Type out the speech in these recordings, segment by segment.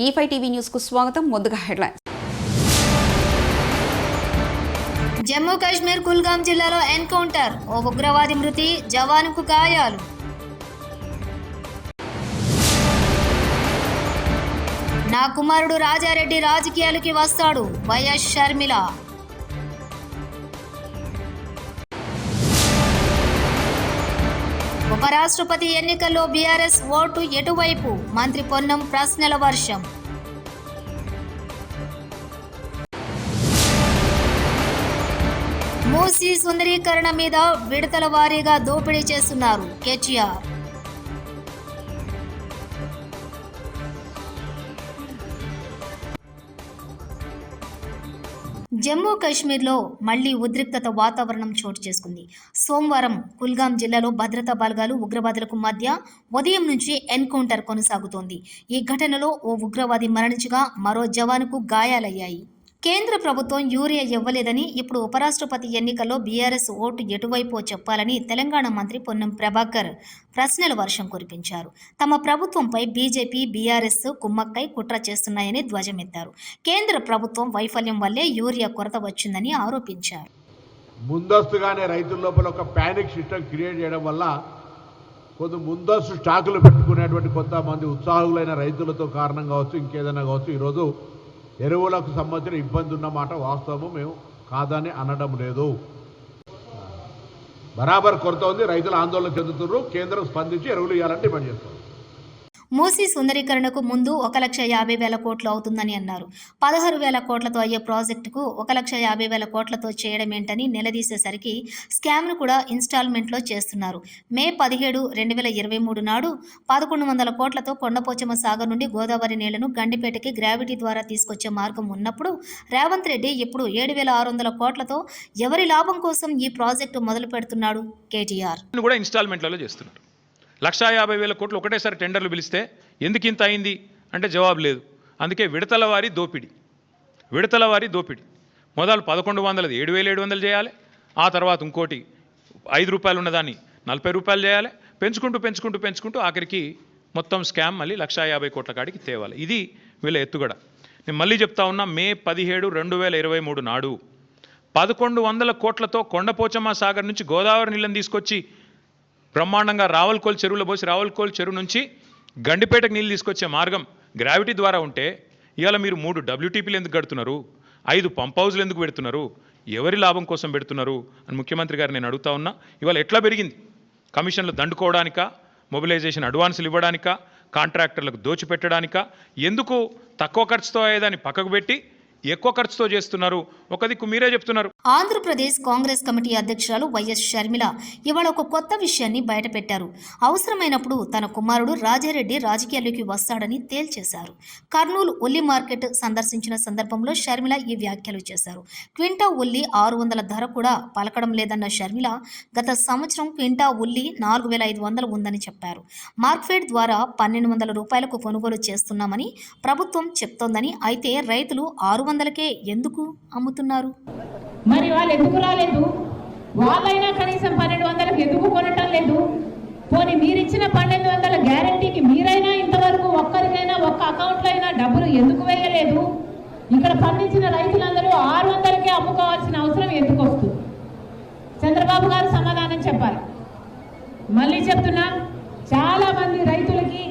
E5 TV news కు స్వాగతం. ముందుగా హెడ్లైన్స్. జమ్మూ కాశ్మీర్ కుల్గాం జిల్లాలో ఎన్కౌంటర్, ఓ ఉగ్రవాది మృతి, జవానుకు గాయాలు. నా కుమారుడు రాజారెడ్డి రాజకీయాలకి వస్తాడు, వైఎస్ షర్మిల. ఉపరాష్ట్రపతి ఎన్నికల్లో బీఆర్ఎస్ ఓటు ఎటువైపు, మంత్రి పొన్నం ప్రశ్నల వర్షం. మూసీ సుందరీకరణ మీద విడతల వారీగా దోపిడీ చేస్తున్నారు కేటీఆర్. జమ్మూ కాశ్మీర్లో మళ్లీ ఉద్రిక్తత వాతావరణం చోటు చేసుకుంది. సోమవారం కుల్గాం జిల్లాలో భద్రతా బలగాలు ఉగ్రవాదులకు మధ్య ఉదయం నుంచి ఎన్కౌంటర్ కొనసాగుతోంది. ఈ ఘటనలో ఓ ఉగ్రవాది మరణించగా మరో జవానుకు గాయాలయ్యాయి. కేంద్ర ప్రభుత్వం యూరియా ఇవ్వలేదని, ఇప్పుడు ఉపరాష్ట్రపతి ఎన్నికల్లో బీఆర్ఎస్ ఓటు ఎటువైపో చెప్పాలని తెలంగాణ మంత్రి పొన్నం ప్రభాకర్ ప్రశ్నల వర్షం కురిపించారు. తమ ప్రభుత్వంపై బీజేపీ, బీఆర్ఎస్ కుమ్మక్కై కుట్ర చేస్తున్నాయని ధ్వజమెత్తారు. కేంద్ర ప్రభుత్వం వైఫల్యం వల్లే యూరియా కొరత వచ్చిందని ఆరోపించారు. ముందస్తుగానే రైతుల లోపల ఒక ప్యానిక్ సిస్టమ్ క్రియేట్ చేయడం వల్ల కొంత ముందస్తు స్టాకులు పెట్టుకునేటువంటి కొంతమంది ఉత్సాహులైన రైతులతో కారణం కావచ్చు, ఇంకేదైనా కావచ్చు, ఈరోజు ఎరువులకు సంబంధించిన ఇబ్బంది ఉన్నమాట వాస్తవము. మేము కాదని అనడం లేదు. బరాబర్ కొరత ఉంది. రైతులు ఆందోళన చెందుతున్నారు. కేంద్రం స్పందించి ఎరువులు ఇవ్వాలని డిమాండ్ చేస్తారు. మూసీ సుందరీకరణకు ముందు 1,50,000 కోట్లు అవుతుందని అన్నారు. 16,000 కోట్లతో అయ్యే ప్రాజెక్టుకు 1,50,000 కోట్లతో చేయడం ఏంటని నిలదీసేసరికి స్కామ్ను కూడా ఇన్స్టాల్మెంట్లో చేస్తున్నారు. మే 17, 2023 నాడు 1,100 కోట్లతో కొండపోచమ్మ సాగర్ నుండి గోదావరి నీళ్లను గండిపేటకి గ్రావిటీ ద్వారా తీసుకొచ్చే మార్గం ఉన్నప్పుడు రేవంత్ రెడ్డి ఇప్పుడు 7,600 కోట్లతో ఎవరి లాభం కోసం ఈ ప్రాజెక్టు మొదలు పెడుతున్నాడు కేటీఆర్. కూడా ఇన్స్టాల్మెంట్లలో చేస్తున్నారు. 1,50,000 కోట్లు ఒకటేసారి టెండర్లు పిలిస్తే ఎందుకు ఇంత అయింది అంటే జవాబు లేదు. అందుకే విడతల వారి దోపిడీ. మొదలు 1,100 7,700 చేయాలి. ఆ తర్వాత ఇంకోటి 5 రూపాయలు ఉన్నదాన్ని 40 రూపాయలు చేయాలి. పెంచుకుంటూ ఆఖరికి మొత్తం స్కామ్ మళ్ళీ 1,50,000 కోట్ల కాడికి తేవాలి. ఇది వీళ్ళ ఎత్తుగడ. నేను మళ్ళీ చెప్తా ఉన్నా, మే 17, 2023 నాడు 1,100 కోట్లతో కొండపోచమ్మ సాగర్ నుంచి గోదావరి నీళ్ళని తీసుకొచ్చి బ్రహ్మాండంగా రావల్కోల్ చెరువులో పోసి రావల్కోల్ చెరువు నుంచి గండిపేటకు నీళ్ళు తీసుకొచ్చే మార్గం గ్రావిటీ ద్వారా ఉంటే ఇవాళ మీరు 3 WTPలు ఎందుకు కడుతున్నారు? 5 పంప్ హౌజ్లు ఎందుకు పెడుతున్నారు? ఎవరి లాభం కోసం పెడుతున్నారు అని ముఖ్యమంత్రి గారు నేను అడుగుతా ఉన్నా. ఇవాళ ఎట్లా పెరిగింది? కమిషన్లు దండుకోవడానికా, మొబిలైజేషన్ అడ్వాన్సులు ఇవ్వడానికా, కాంట్రాక్టర్లకు దోచిపెట్టడానికా? ఎందుకు తక్కువ ఖర్చుతో అయ్యేదాన్ని పక్కకు పెట్టి ఎక్కువ ఖర్చుతో చేస్తున్నారు? ఒక దిక్కు మీరే చెప్తున్నారు. ఆంధ్రప్రదేశ్ కాంగ్రెస్ కమిటీ అధ్యక్షురాలు వైఎస్ షర్మిల ఇవాళ ఒక కొత్త విషయాన్ని బయటపెట్టారు. అవసరమైనప్పుడు తన కుమారుడు రాజారెడ్డి రాజకీయాల్లోకి వస్తాడని తేల్చేశారు. కర్నూలు ఉల్లి మార్కెట్ సందర్శించిన సందర్భంలో షర్మిల ఈ వ్యాఖ్యలు చేశారు. క్వింటా ఉల్లి 600 ధర కూడా పలకడం లేదన్న షర్మిల గత సంవత్సరం క్వింటా ఉల్లి 4,500 ఉందని చెప్పారు. మార్క్ఫెడ్ ద్వారా 1,200 రూపాయలకు కొనుగోలు చేస్తున్నామని ప్రభుత్వం చెప్తోందని, అయితే రైతులు 600కే ఎందుకు అమ్ముతున్నారు? మరి వాళ్ళు ఎందుకు రాలేదు? వాళ్ళైనా కనీసం 1,200కి ఎందుకు కొనటం లేదు? పోనీ మీరిచ్చిన 1,200 గ్యారంటీకి మీరైనా ఇంతవరకు ఒక్కరికైనా ఒక్క అకౌంట్లో అయినా డబ్బులు ఎందుకు వేయలేదు? ఇక్కడ పండించిన రైతులందరూ 600కే అమ్ముకోవాల్సిన అవసరం ఎందుకు వస్తుంది? చంద్రబాబు గారు సమాధానం చెప్పాలి. మళ్ళీ చెప్తున్నా, చాలా మంది రైతులకి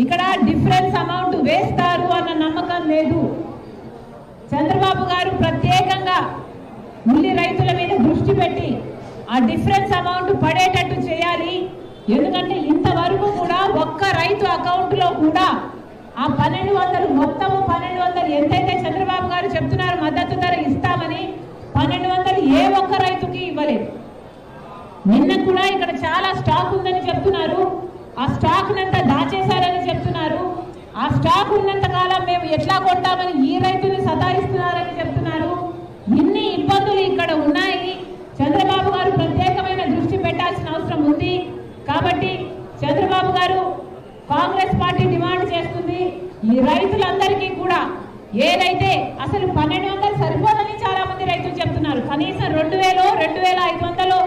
ఇక్కడ డిఫరెన్స్ అమౌంట్ వేస్తారు అన్న నమ్మకం లేదు. చంద్రబాబు గారు ప్రత్యేకంగా ఉల్లి రైతుల మీద దృష్టి పెట్టి ఆ డిఫరెన్స్ అమౌంట్ పడేటట్టు చేయాలి. ఎందుకంటే ఇంతవరకు కూడా ఒక్క రైతు అకౌంట్లో కూడా ఆ 1,200 మొత్తము 1,200 ఎంతైతే చంద్రబాబు గారు చెప్తున్నారు మద్దతు ధర ఇస్తామని, 1,200 ఏ ఒక్క రైతుకి ఇవ్వలేదు. నిన్న కూడా ఇక్కడ చాలా స్టాక్ ఉందని చెప్తున్నారు. ఆ స్టాక్ నంతా దాచేశారని చెప్తున్నారు. ఆ స్టాక్ ఉన్నంత కాలం మేము ఎట్లా కొంటామని ఈ రైతుని సతాయిస్తున్నారని చెప్తున్నారు. ఇన్ని ఇబ్బందులు ఇక్కడ ఉన్నాయి. చంద్రబాబు గారు ప్రత్యేకమైన దృష్టి పెట్టాల్సిన అవసరం ఉంది. కాబట్టి చంద్రబాబు గారు, కాంగ్రెస్ పార్టీ డిమాండ్ చేస్తుంది, ఈ రైతులందరికీ కూడా ఏదైతే అసలు 1,200 సరిపోదని చాలా మంది రైతులు చెప్తున్నారు. కనీసం 2,000, 2,500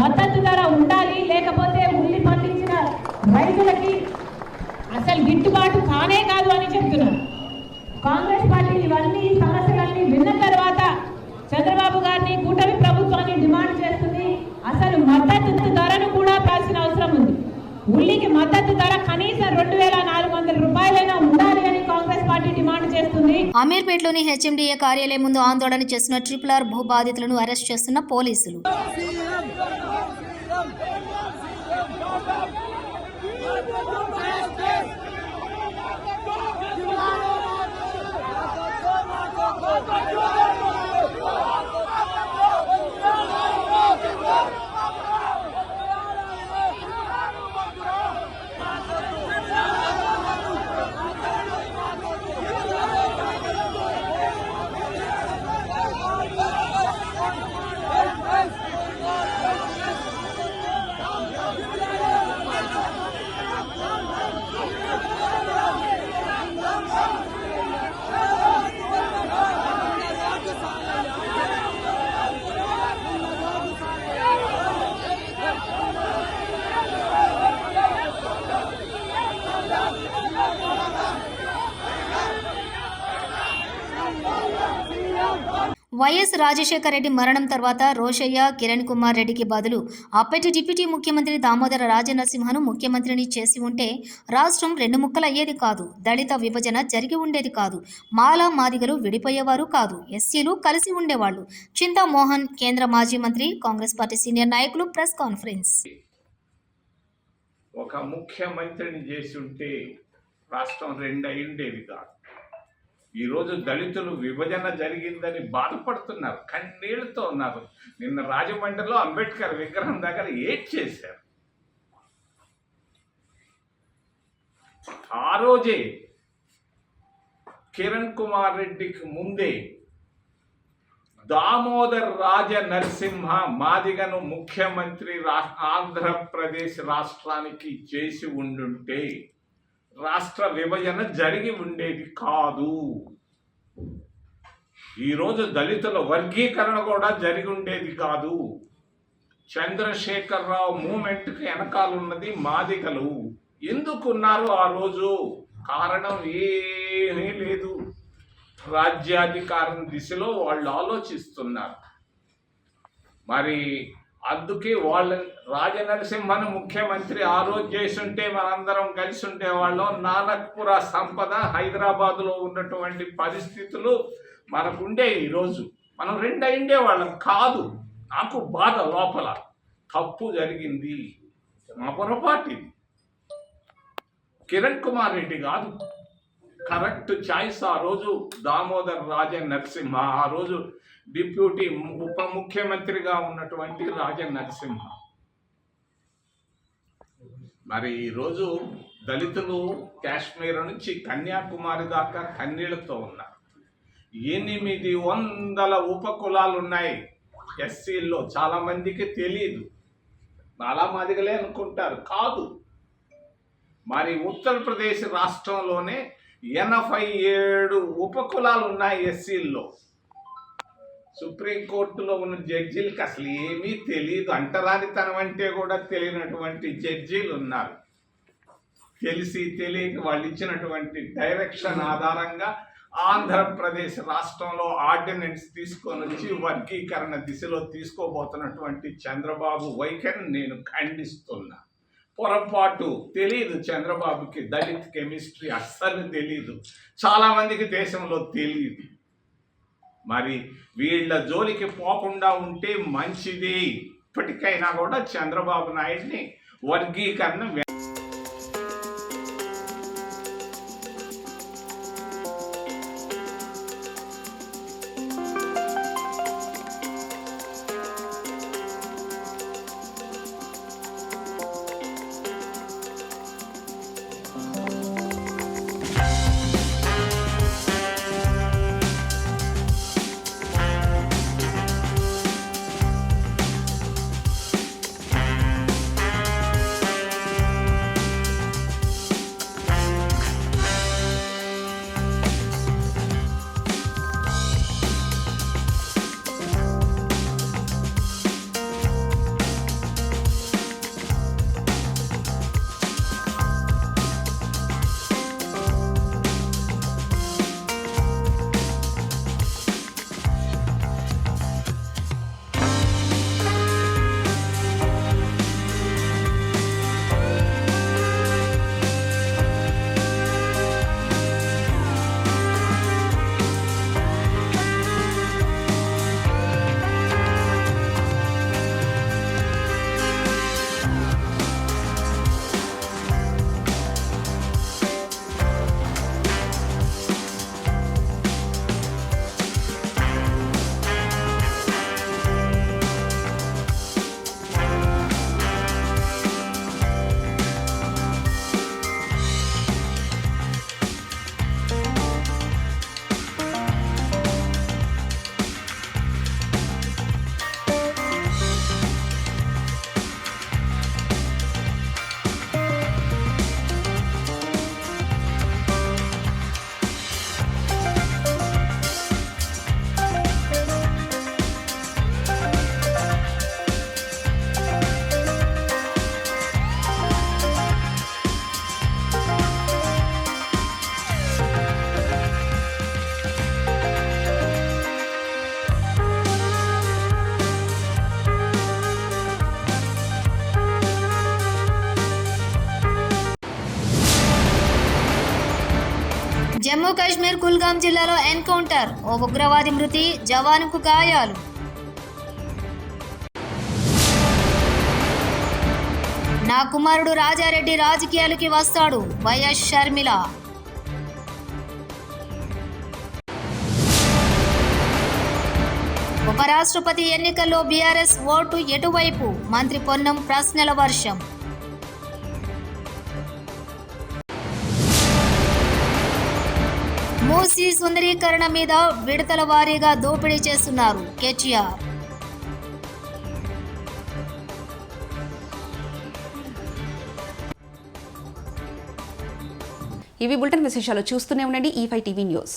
మద్దతు ధర ఉండాలి. లేకపోతే ఉల్లి పండించిన రైతులకి అసలు గిట్టుబాటు కానే కాదు అని చెప్తున్నారు. కాంగ్రెస్ పార్టీ ఇవన్నీ సమస్యలన్నీ విన్న తర్వాత చంద్రబాబు గారిని కూటమి ప్రభుత్వాన్ని డిమాండ్ చేస్తుంది. అసలు మద్దతు ధరను కూడా పెంచాల్సిన అవసరం ఉంది. ఉల్లికి మద్దతు ధర కనీసం 2,400 రూపాయలైనా ఉండాలి అని కాంగ్రెస్ పార్టీ డిమాండ్ చేస్తుంది. అమీర్పేటలోని హెచ్ఎండిఏ కార్యాలయం ముందు ఆందోళన చేస్తున్న RRR భూ బాధితులను అరెస్ట్ చేస్తున్న పోలీసులు. వైఎస్ రాజశేఖర రెడ్డి మరణం తర్వాత రోషయ్య, కిరణ్ కుమార్ రెడ్డికి బదులు అప్పటి డిప్యూటీ ముఖ్యమంత్రి దామోదర రాజనరసింహను ముఖ్యమంత్రిని చేసి ఉంటే రాష్ట్రం 2 ముక్కలు అయ్యేది కాదు. దళిత విభజన జరిగి ఉండేది కాదు. మాలా మాదిగలు విడిపోయేవారు కాదు. ఎస్సీలు కలిసి ఉండేవాళ్ళు. చింతామోహన్, కేంద్ర మాజీ మంత్రి, కాంగ్రెస్ పార్టీ సీనియర్ నాయకులు ప్రెస్ కాన్ఫరెన్స్. ఒక ముఖ్యమంత్రిని చేసి ఉంటే రాష్ట్రం 2 అయ్యుండేది కాదు. ఈరోజు దళితులు విభజన జరిగిందని బాధపడుతున్నారు, కన్నీళ్లతో ఉన్నారు. నిన్న రాజమండ్రిలో అంబేద్కర్ విగ్రహం దగ్గర చేశారు. ఆ రోజే కిరణ్ కుమార్ రెడ్డికి ముందే దామోదర్ రాజ నరసింహ మాదిగను ముఖ్యమంత్రి ఆంధ్రప్రదేశ్ రాష్ట్రానికి చేసి ఉండుంటే రాష్ట్ర విభజన జరిగి ఉండేది కాదు. ఈరోజు దళితుల వర్గీకరణ కూడా జరిగి ఉండేది కాదు. చంద్రశేఖరరావు మూమెంట్కి వెనకాలన్నది మాదిగలు. ఎందుకున్నారు ఆ రోజు? కారణం ఏమీ లేదు. రాజ్యాధికారం దిశలో వాళ్ళు ఆలోచిస్తున్నారు. మరి అందుకే వాళ్ళ రాజనరసింహను ముఖ్యమంత్రి ఆ రోజు చేసుంటే మనందరం కలిసి ఉండేవాళ్ళం. నానక్పుర సంపద హైదరాబాదులో ఉన్నటువంటి పరిస్థితులు మనకుండే. ఈరోజు మనం 2 అయ్యుండేవాళ్ళం కాదు. నాకు బాధ లోపల, తప్పు జరిగింది, మా పొరపాటు ఇది. కిరణ్ కుమార్ రెడ్డి కాదు కరెక్ట్ చాయిస్. ఆ రోజు దామోదర్ రాజ నరసింహ, ఆ రోజు డిప్యూటీ ఉప ముఖ్యమంత్రిగా ఉన్నటువంటి రాజ నరసింహ. మరి ఈరోజు దళితులు కాశ్మీర్ నుంచి కన్యాకుమారి దాకా కన్నీళ్లతో ఉన్నారు. 800 ఉపకులాలు ఉన్నాయి ఎస్సీల్లో. చాలా మందికి తెలియదు, చాలా మాదిగలే అనుకుంటారు, కాదు. మరి ఉత్తరప్రదేశ్ రాష్ట్రంలోనే 87 ఉపకులాలు ఉన్నాయి ఎస్సీల్లో. సుప్రీంకోర్టులో ఉన్న జడ్జీలకు అసలు ఏమీ తెలియదు. అంటరానితనం అంటే కూడా తెలియనటువంటి జడ్జీలు ఉన్నారు. తెలిసి తెలియక వాళ్ళు ఇచ్చినటువంటి డైరెక్షన్ ఆధారంగా ఆంధ్రప్రదేశ్ రాష్ట్రంలో ఆర్డినెన్స్ తీసుకొని వచ్చి వర్గీకరణ దిశలో తీసుకోబోతున్నటువంటి చంద్రబాబు వైఖరిని నేను ఖండిస్తున్నా. పొరపాటు. తెలియదు చంద్రబాబుకి దళిత్ కెమిస్ట్రీ అస్సలు తెలియదు. చాలామందికి దేశంలో తెలియదు. మరి వీళ్ళ జోలికి పోకుండా ఉంటే మంచిది. ఇప్పటికైనా కూడా చంద్రబాబు నాయుడిని వర్గీకరణ జమ్మూ కాశ్మీర్ కుల్గాం జిల్లాలో ఎన్కౌంటర్, ఓ ఉగ్రవాది మృతి, జవానుకు గాయాలు. నా కుమారుడు రాజారెడ్డి రాజకీయాలకి వస్తాడు, వైఎస్ షర్మిల. ఉపరాష్ట్రపతి ఎన్నికల్లో బీఆర్ఎస్ ఓటు ఎటువైపు, మంత్రి పొన్నం ప్రశ్నల వర్షం. మూసీ సుందరీకరణ మీద విడతల వారీగా దోపిడీ చేస్తున్నారు కేటీఆర్. ఇవి బులెటిన్ విశేషాలు. చూస్తూనే ఉండండి E5 టీవీ న్యూస్.